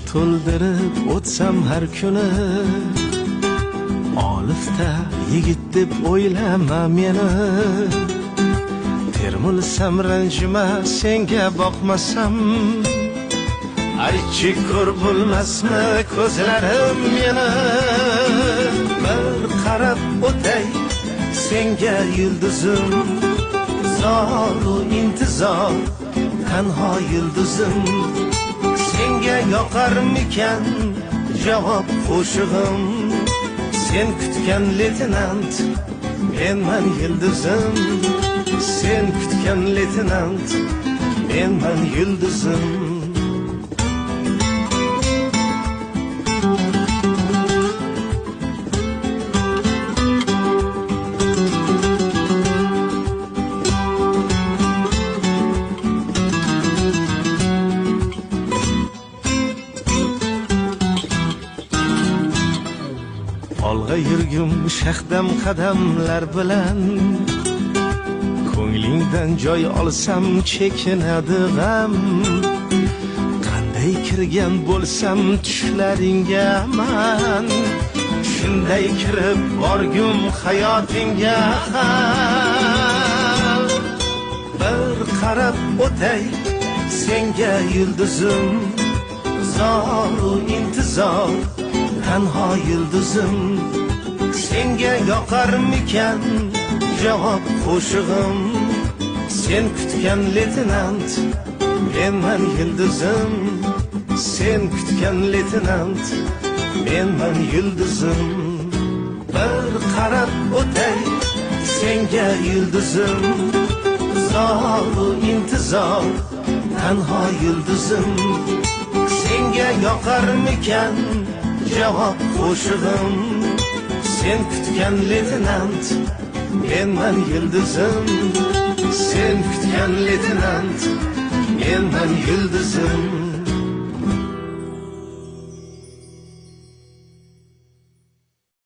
to'ldirib o'tsam har kuni, olifta yigit deb o'ylama meni. Termulsam ranjima senga boqmasam, aychi ko'r bo'lmasmi ko'zlarim meni. Bir qarab o'tay senga yulduzim, zoru intizor tanho yulduzim. Senga yoqarmikan javob qo'shig'im, sen kutgan leytenant menman yulduzim. Sen kutgan leytenant menman yulduzim. Olg'a yurgum shahdam qadamlar bilan, ko'nglingdan joy olsam chekinadi g'am. Qanday kirgan bo'lsam tushlaringga man, shunday kirib borgum hayotingga ham. Bir qarab o'tay senga yulduzim, zoru intizor tanho yulduzim. Senga yoqarmikan javob qo'shig'im, sen kutgan leytenant menman yulduzim. Sen kutgan leytenant menman yulduzim. Bir qarab o'tay senga yulduzim, zoru intizor tanho yulduzim. Senga yoqarmikan javob qo'shig'im, sen kutgan leytenant menman yulduzim. Sen kutgan leytenant menman yulduzim.